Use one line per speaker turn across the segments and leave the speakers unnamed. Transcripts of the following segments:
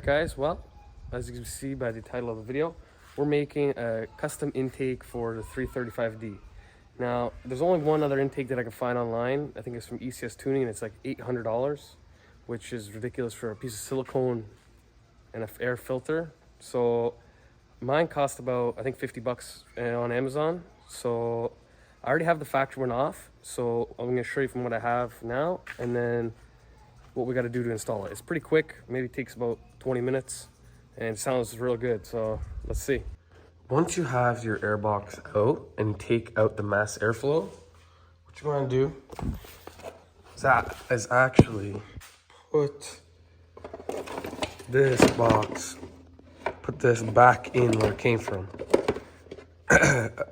Guys, well, as you can see by the title of the video, we're making a custom intake for the 335d. Now, there's only one other intake that I can find online. I think it's from ECS Tuning, and it's like $800, which is ridiculous for a piece of silicone and an air filter. So mine cost about, I think, 50 bucks on Amazon. So I already have the factory one off. So I'm gonna show you from what I have now, and then what we got to do to install it. It's pretty quick, maybe takes about 20 minutes, and it sounds real good. So let's see. Once you have your air box out and take out the mass airflow, what you want to do is actually put this box, put this back in where it came from.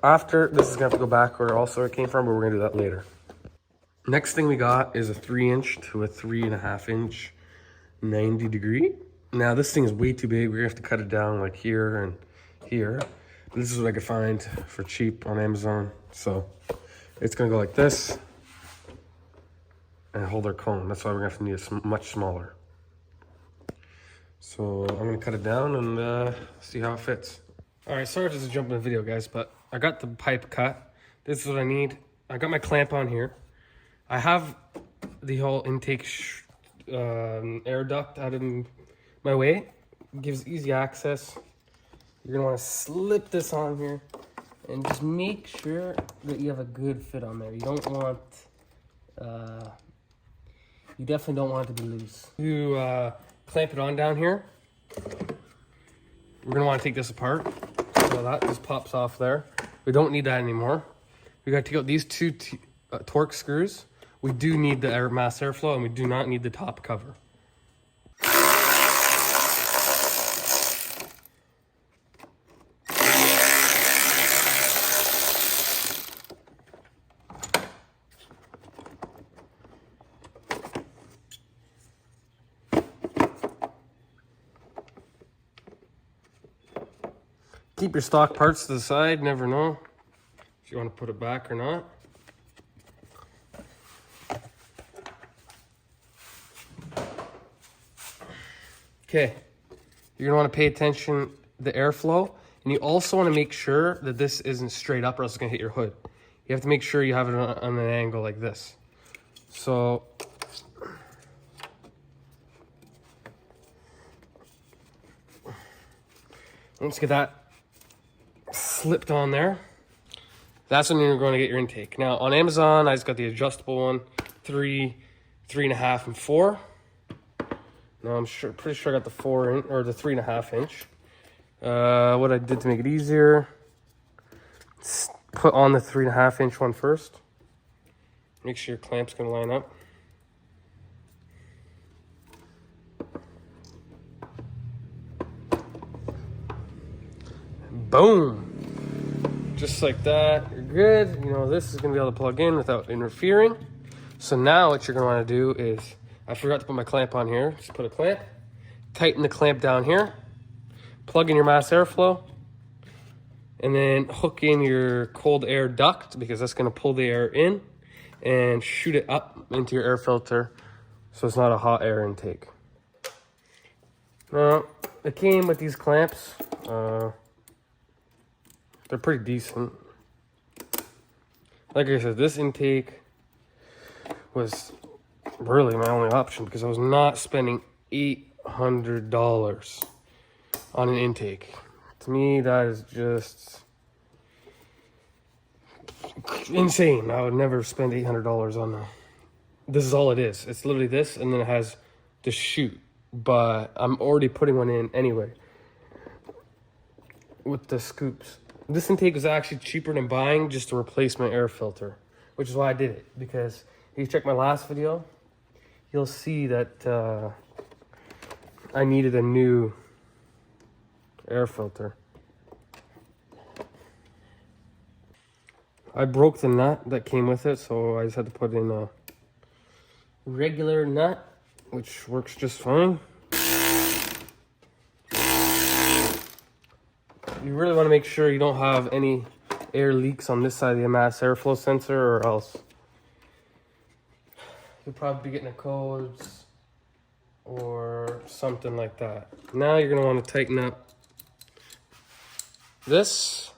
After, this is gonna have to go back where also it came from, but we're gonna do that later. Next thing we got is a 3-inch to a 3.5-inch 90 degree. Now this thing is way too big. We're gonna have to cut it down like here and here. This is what I could find for cheap on Amazon. So it's gonna go like this and hold our cone. That's why we're gonna have to need it much smaller. So I'm gonna cut it down and see how it fits. All right, sorry to just jump in the video, guys, but I got the pipe cut. This is what I need. I got my clamp on here. I have the whole intake air duct out of my way. It gives easy access. You're gonna wanna slip this on here and just make sure that you have a good fit on there. You don't want, you definitely don't want it to be loose. You clamp it on down here. We're gonna wanna take this apart. So that just pops off there. We don't need that anymore. We gotta take out these two torque screws. We do need the mass airflow, and we do not need the top cover. Keep your stock parts to the side, never know if you want to put it back or not. Okay, you're gonna want to pay attention to the airflow, and you also want to make sure that this isn't straight up or else it's gonna hit your hood. You have to make sure you have it on an angle like this. So let's get that slipped on there. That's when you're going to get your intake. Now on Amazon, I just got the adjustable one, 3, 3.5, and 4. No, I'm pretty sure I got the 4 or the 3.5 inch. What I did to make it easier, put on the 3.5 inch one first. Make sure your clamp's gonna line up. Boom! Just like that, you're good. You know, this is gonna be able to plug in without interfering. So now what you're gonna wanna do is, I forgot to put my clamp on here. Just put a clamp, tighten the clamp down here, plug in your mass airflow, and then hook in your cold air duct, because that's gonna pull the air in and shoot it up into your air filter so it's not a hot air intake. Now, it came with these clamps. They're pretty decent. Like I said, this intake was really my only option because I was not spending $800 on an intake. To me, that is just insane. I would never spend $800 on that. This is all it is. It's literally this, and then it has the chute. But I'm already putting one in anyway with the scoops. This intake was actually cheaper than buying just a replacement air filter, which is why I did it. Because if you check my last video, you'll see that I needed a new air filter. I broke the nut that came with it, so I just had to put in a regular nut, which works just fine. You really want to make sure you don't have any air leaks on this side of the mass airflow sensor, or else you'll probably be getting a codes something like that. Now you're gonna want to tighten up this.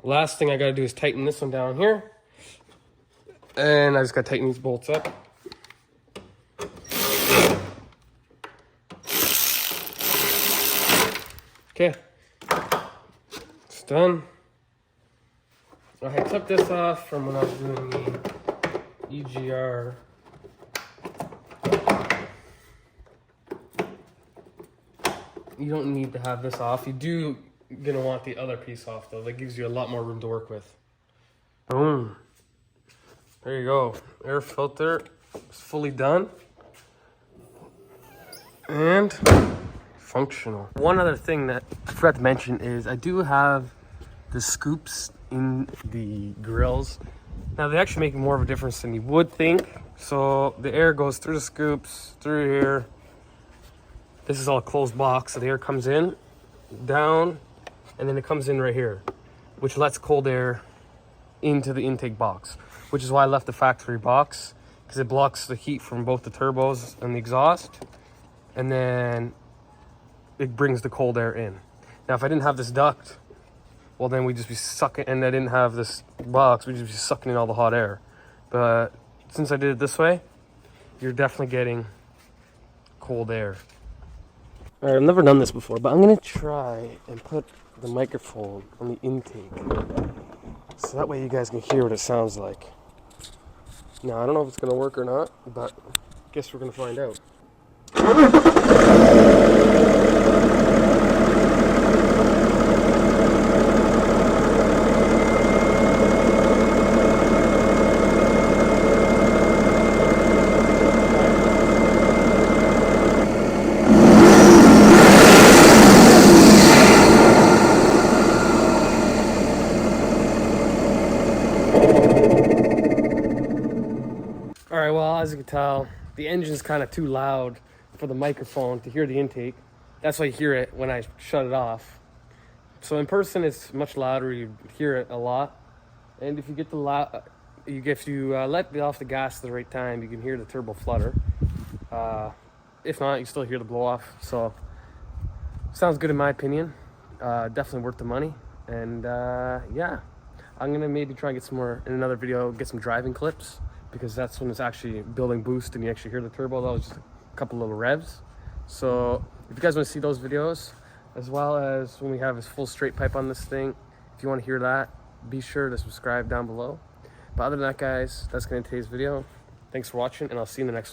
Last thing I gotta do is tighten this one down here. And I just gotta tighten these bolts up. Okay, it's done. I took this off from when I was doing the EGR. You don't need to have this off. You do gonna want the other piece off though. That gives you a lot more room to work with. Boom. There you go. Air filter is fully done. And functional. One other thing that I forgot to mention is I do have the scoops in the grills. Now they actually make more of a difference than you would think. So the air goes through the scoops, through here. This is all a closed box, so the air comes in, down, and then it comes in right here, which lets cold air into the intake box, which is why I left the factory box, because it blocks the heat from both the turbos and the exhaust, and then it brings the cold air in. Now, if I didn't have this duct, well, then we'd just be sucking, and I didn't have this box, we'd just be sucking in all the hot air. But since I did it this way, you're definitely getting cold air. All right, I've never done this before, but I'm gonna try and put the microphone on the intake, so that way you guys can hear what it sounds like. Now, I don't know if it's gonna work or not, but I guess we're gonna find out. All right, well, as you can tell, the engine's kind of too loud for the microphone to hear the intake. That's why you hear it when I shut it off. So in person, it's much louder. You hear it a lot. And if you get let off the gas at the right time, you can hear the turbo flutter. If not, you still hear the blow off. So sounds good in my opinion. Definitely worth the money. And yeah, I'm gonna maybe try and get some more in another video, get some driving clips, because that's when it's actually building boost and you actually hear the turbo. That was just a couple little revs. So if you guys want to see those videos, as well as when we have a full straight pipe on this thing, if you want to hear that, be sure to subscribe down below. But other than that, guys, that's going to today's video. Thanks for watching, and I'll see you in the next one.